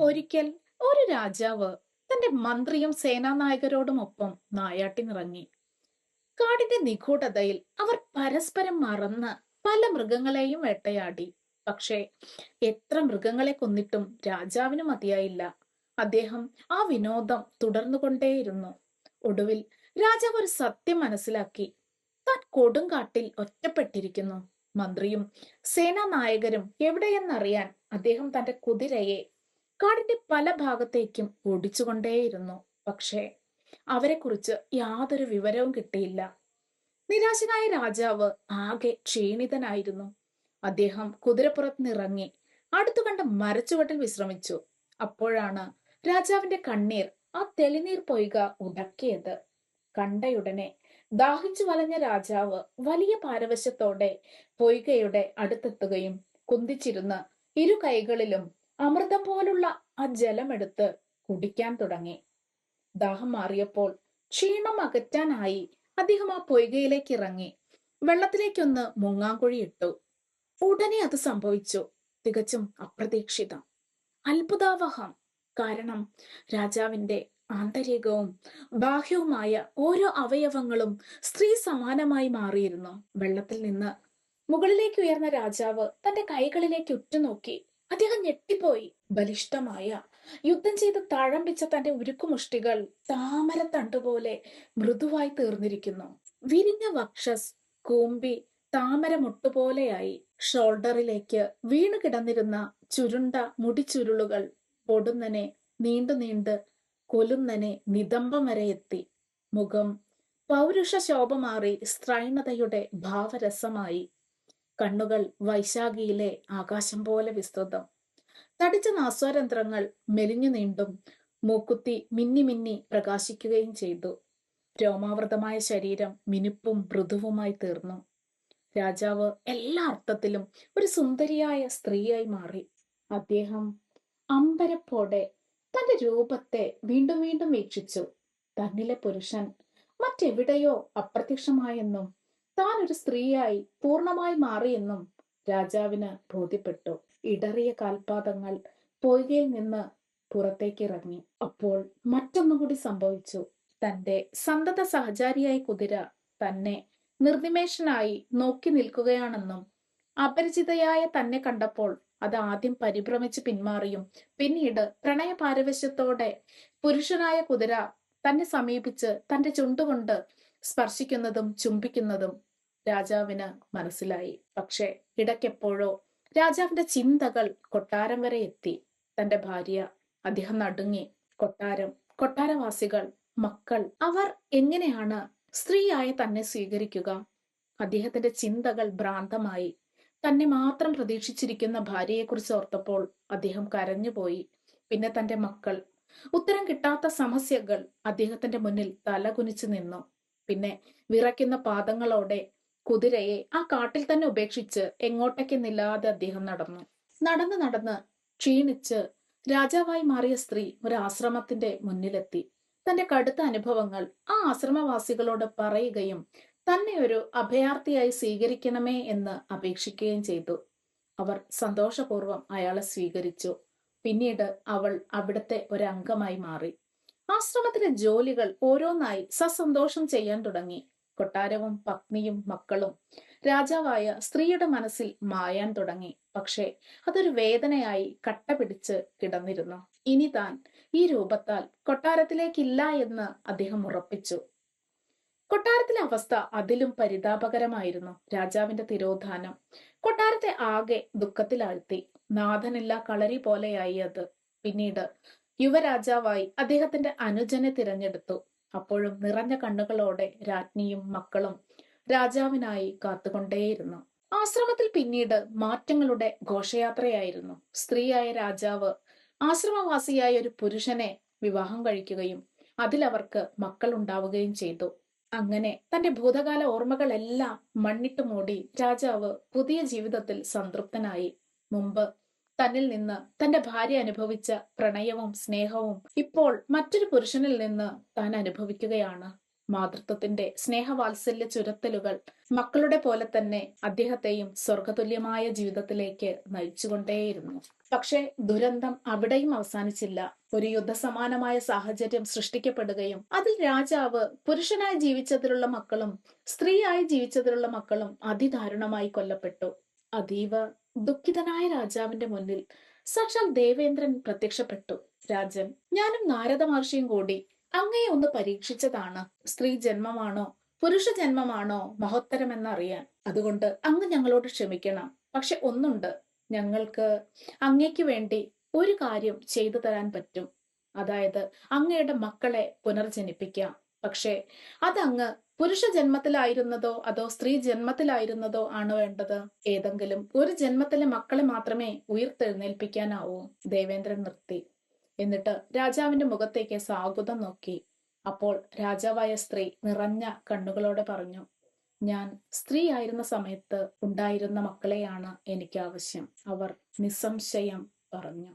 ഒരിക്കൽ ഒരു രാജാവ് തന്റെ മന്ത്രിയും സേനാനായകരോടുമൊപ്പം നായാട്ടിനിറങ്ങി. കാടിന്റെ നിഗൂഢതയിൽ അവർ പരസ്പരം മറന്ന് പല മൃഗങ്ങളെയും വേട്ടയാടി. പക്ഷേ എത്ര മൃഗങ്ങളെ കൊന്നിട്ടും രാജാവിന് മതിയായില്ല. അദ്ദേഹം ആ വിനോദം തുടർന്നുകൊണ്ടേയിരുന്നു. ഒടുവിൽ രാജാവ് ഒരു സത്യം മനസ്സിലാക്കി. താൻ കൊടുങ്കാട്ടിൽ ഒറ്റപ്പെട്ടിരിക്കുന്നു. മന്ത്രിയും സേനാനായകരും എവിടെയെന്നറിയാൻ അദ്ദേഹം തന്റെ കുതിരയെ കാടിന്റെ പല ഭാഗത്തേക്കും ഓടിച്ചുകൊണ്ടേയിരുന്നു. പക്ഷേ അവരെക്കുറിച്ച് യാതൊരു വിവരവും കിട്ടിയില്ല. നിരാശനായ രാജാവ് ആകെ ക്ഷീണിതനായിരുന്നു. അദ്ദേഹം കുതിരപ്പുറത്തിനിറങ്ങി അടുത്തു കണ്ട മരച്ചുവട്ടിൽ വിശ്രമിച്ചു. അപ്പോഴാണ് രാജാവിന്റെ കണ്ണീർ ആ തെളിനീർ പൊയ്ക ഉടക്കിയത്. കണ്ടയുടനെ ദാഹിച്ചു വലഞ്ഞ രാജാവ് വലിയ പാരവശ്യത്തോടെ പൊയ്കയുടെ അടുത്തെത്തുകയും കുന്തിച്ചിരുന്ന് ഇരു കൈകളിലും അമൃതം പോലുള്ള ആ ജലമെടുത്ത് കുടിക്കാൻ തുടങ്ങി. ദാഹം മാറിയപ്പോൾ ക്ഷീണം അകറ്റാനായി അദ്ദേഹം ആ പൊയ്കയിലേക്ക് ഇറങ്ങി വെള്ളത്തിലേക്കൊന്ന് മുങ്ങാങ്കുഴി ഇട്ടു. ഉടനെ അത് സംഭവിച്ചു. തികച്ചും അപ്രതീക്ഷിതം, അത്ഭുതാവഹം. കാരണം രാജാവിന്റെ ആന്തരികവും ബാഹ്യവുമായ ഓരോ അവയവങ്ങളും സ്ത്രീ സമാനമായി മാറിയിരുന്നു. വെള്ളത്തിൽ നിന്ന് മുകളിലേക്ക് ഉയർന്ന രാജാവ് തന്റെ കൈകളിലേക്ക് ഉറ്റുനോക്കി. അദ്ദേഹം ഞെട്ടിപ്പോയി. ബലിഷ്ഠമായ യുദ്ധം ചെയ്ത് താഴമ്പിച്ച തന്റെ ഉരുക്കുമുഷ്ടികൾ താമരത്തണ്ടുപോലെ മൃദുവായി തീർന്നിരിക്കുന്നു. വിരിഞ്ഞ വക്ഷസ് കൂമ്പി താമര മുട്ടുപോലെയായി. ഷോൾഡറിലേക്ക് വീണു കിടന്നിരുന്ന ചുരുണ്ട മുടിച്ചുരുളുകൾ പൊടുന്നനെ നീണ്ടു നീണ്ട് കൊലുന്നനെ നിതംബം വരെ എത്തി. മുഖം പൗരുഷ ശോഭ മാറി സ്ത്രൈണതയുടെ ഭാവരസമായി. കണ്ണുകൾ വൈശാഖിയിലെ ആകാശം പോലെ വിസ്തൃതം. തടിച്ച നാസ്വാരന്ധ്രങ്ങൾ മെലിഞ്ഞു നീണ്ടും മൂക്കുത്തി മിന്നി മിന്നി പ്രകാശിക്കുകയും ചെയ്തു. രോമാവൃതമായ ശരീരം മിനുപ്പും മൃദുവുമായി തീർന്നു. രാജാവ് എല്ലാ അർത്ഥത്തിലും ഒരു സുന്ദരിയായ സ്ത്രീയായി മാറി. അദ്ദേഹം അമ്പരപ്പോടെ തന്റെ രൂപത്തെ വീണ്ടും വീണ്ടും വീക്ഷിച്ചു. തന്നിലെ പുരുഷൻ മറ്റെവിടെയോ അപ്രത്യക്ഷമായെന്നും താൻ ഒരു സ്ത്രീയായി പൂർണ്ണമായി മാറിയെന്നും രാജാവിന് ബോധ്യപ്പെട്ടു. ഇടറിയ കാൽപാദങ്ങൾ പൊയ്കയിൽ നിന്ന് പുറത്തേക്ക് ഇറങ്ങി. അപ്പോൾ മറ്റൊന്നുകൂടി സംഭവിച്ചു. തന്റെ സന്തത സഹചാരിയായ കുതിര തന്നെ നിർനിമേഷനായി നോക്കി നിൽക്കുകയാണെന്നും അപരിചിതയായ തന്നെ കണ്ടപ്പോൾ അത് ആദ്യം പരിഭ്രമിച്ച് പിന്മാറിയും പിന്നീട് പ്രണയപാരവശ്യത്തോടെ പുരുഷനായ കുതിര തന്നെ സമീപിച്ച് തന്റെ ചുണ്ടുകൊണ്ട് സ്പർശിക്കുന്നതും ചുംബിക്കുന്നതും രാജാവിന് മനസ്സിലായി. പക്ഷെ ഇടയ്ക്കെപ്പോഴോ രാജാവിന്റെ ചിന്തകൾ കൊട്ടാരം വരെ എത്തി. തന്റെ ഭാര്യ. അദ്ദേഹം നടുങ്ങി. കൊട്ടാരം, കൊട്ടാരവാസികൾ, മക്കൾ, അവർ എങ്ങനെയാണ് സ്ത്രീയായ തന്നെ സ്വീകരിക്കുക? അദ്ദേഹത്തിന്റെ ചിന്തകൾ ഭ്രാന്തമായി. തന്നെ മാത്രം പ്രതീക്ഷിച്ചിരിക്കുന്ന ഭാര്യയെക്കുറിച്ച് ഓർത്തപ്പോൾ അദ്ദേഹം കരഞ്ഞുപോയി. പിന്നെ തന്റെ മക്കൾ. ഉത്തരം കിട്ടാത്ത സമസ്യകൾ അദ്ദേഹത്തിന്റെ മുന്നിൽ തലകുനിച്ചു നിന്നു. പിന്നെ വിറയ്ക്കുന്ന പാദങ്ങളോടെ കുതിരയെ ആ കാട്ടിൽ തന്നെ ഉപേക്ഷിച്ച് എങ്ങോട്ടേക്കെന്നില്ലാതെ അദ്ദേഹം നടന്നു. നടന്ന് നടന്ന് ക്ഷീണിച്ച് രാജാവായി മാറിയ സ്ത്രീ ഒരു ആശ്രമത്തിന്റെ മുന്നിലെത്തി. തന്റെ കടുത്ത അനുഭവങ്ങൾ ആ ആശ്രമവാസികളോട് പറയുകയും തന്നെ ഒരു അഭയാർത്ഥിയായി സ്വീകരിക്കണമേ എന്ന് അപേക്ഷിക്കുകയും ചെയ്തു. അവർ സന്തോഷപൂർവ്വം അയാളെ സ്വീകരിച്ചു. പിന്നീട് അവൾ അവിടുത്തെ ഒരംഗമായി മാറി. ആശ്രമത്തിലെ ജോലികൾ ഓരോന്നായി സസന്തോഷം ചെയ്യാൻ തുടങ്ങി. കൊട്ടാരവും പത്നിയും മക്കളും രാജാവായ സ്ത്രീയുടെ മനസ്സിൽ മായാൻ തുടങ്ങി. പക്ഷേ അതൊരു വേദനയായി കട്ട പിടിച്ച് കിടന്നിരുന്നു. ഇനി താൻ ഈ രൂപത്താൽ കൊട്ടാരത്തിലേക്കില്ല എന്ന് അദ്ദേഹം ഉറപ്പിച്ചു. കൊട്ടാരത്തിലെ അവസ്ഥ അതിലും പരിതാപകരമായിരുന്നു. രാജാവിന്റെ തിരോധാനം കൊട്ടാരത്തെ ആകെ ദുഃഖത്തിലാഴ്ത്തി. നാഥനില്ല കളരി പോലെയായി അത്. പിന്നീട് യുവരാജാവായി അദ്ദേഹത്തിന്റെ അനുജനെ തിരഞ്ഞെടുത്തു. അപ്പോഴും നിറഞ്ഞ കണ്ണുകളോടെ രാജ്ഞിയും മക്കളും രാജാവിനായി കാത്തുകൊണ്ടേയിരുന്നു. ആശ്രമത്തിൽ പിന്നീട് മാറ്റങ്ങളുടെ ഘോഷയാത്രയായിരുന്നു. സ്ത്രീയായ രാജാവ് ആശ്രമവാസിയായ ഒരു പുരുഷനെ വിവാഹം കഴിക്കുകയും അതിലവർക്ക് മക്കൾ ഉണ്ടാവുകയും ചെയ്തു. അങ്ങനെ തന്റെ ഭൂതകാല ഓർമ്മകളെല്ലാം മണ്ണിട്ട് മൂടി രാജാവ് പുതിയ ജീവിതത്തിൽ സംതൃപ്തനായി. മുമ്പ് തന്നിൽ നിന്ന് തന്റെ ഭാര്യ അനുഭവിച്ച പ്രണയവും സ്നേഹവും ഇപ്പോൾ മറ്റൊരു പുരുഷനിൽ നിന്ന് താൻ അനുഭവിക്കുകയാണ്. മാതൃത്വത്തിന്റെ സ്നേഹവാത്സല്യ ചുരത്തലുകൾ മക്കളുടെ പോലെ തന്നെ അദ്ദേഹത്തെയും സ്വർഗതുല്യമായ ജീവിതത്തിലേക്ക് നയിച്ചുകൊണ്ടേയിരുന്നു. പക്ഷെ ദുരന്തം അവിടെയും അവസാനിച്ചില്ല. ഒരു യുദ്ധസമാനമായ സാഹചര്യം സൃഷ്ടിക്കപ്പെടുകയും അതിൽ രാജാവ് പുരുഷനായി ജീവിച്ചതിലുള്ള മക്കളും സ്ത്രീയായി ജീവിച്ചതിലുള്ള മക്കളും അതിദാരുണമായി കൊല്ലപ്പെട്ടു. അതീവ ദുഃഖിതനായ രാജാവിന്റെ മുന്നിൽ സാക്ഷാൽ ദേവേന്ദ്രൻ പ്രത്യക്ഷപ്പെട്ടു. രാജൻ, ഞാനും നാരദ മഹർഷിയും കൂടി അങ്ങയെ ഒന്ന് പരീക്ഷിച്ചതാണ്. സ്ത്രീ ജന്മമാണോ പുരുഷ ജന്മമാണോ മഹോത്തരമെന്നറിയാൻ. അതുകൊണ്ട് അങ്ങ് ഞങ്ങളോട് ക്ഷമിക്കണം. പക്ഷെ ഒന്നുണ്ട്, ഞങ്ങൾക്ക് അങ്ങയ്ക്ക് വേണ്ടി ഒരു കാര്യം ചെയ്തു തരാൻ പറ്റും. അതായത് അങ്ങയുടെ മക്കളെ പുനർജനിപ്പിക്കാം. പക്ഷേ അതങ്ങ് പുരുഷ ജന്മത്തിലായിരുന്നതോ അതോ സ്ത്രീ ജന്മത്തിലായിരുന്നതോ ആണ് വേണ്ടത്? ഏതെങ്കിലും ഒരു ജന്മത്തിലെ മക്കളെ മാത്രമേ ഉയർത്തെഴുന്നേൽപ്പിക്കാനാവൂ. ദേവേന്ദ്രൻ നിർത്തി. എന്നിട്ട് രാജാവിന്റെ മുഖത്തേക്ക് സാഗുതം നോക്കി. അപ്പോൾ രാജാവായ സ്ത്രീ നിറഞ്ഞ കണ്ണുകളോടെ പറഞ്ഞു, ഞാൻ സ്ത്രീ ആയിരുന്ന സമയത്ത് ഉണ്ടായിരുന്ന മക്കളെയാണ് എനിക്ക് ആവശ്യം. അവർ നിസ്സംശയം പറഞ്ഞു.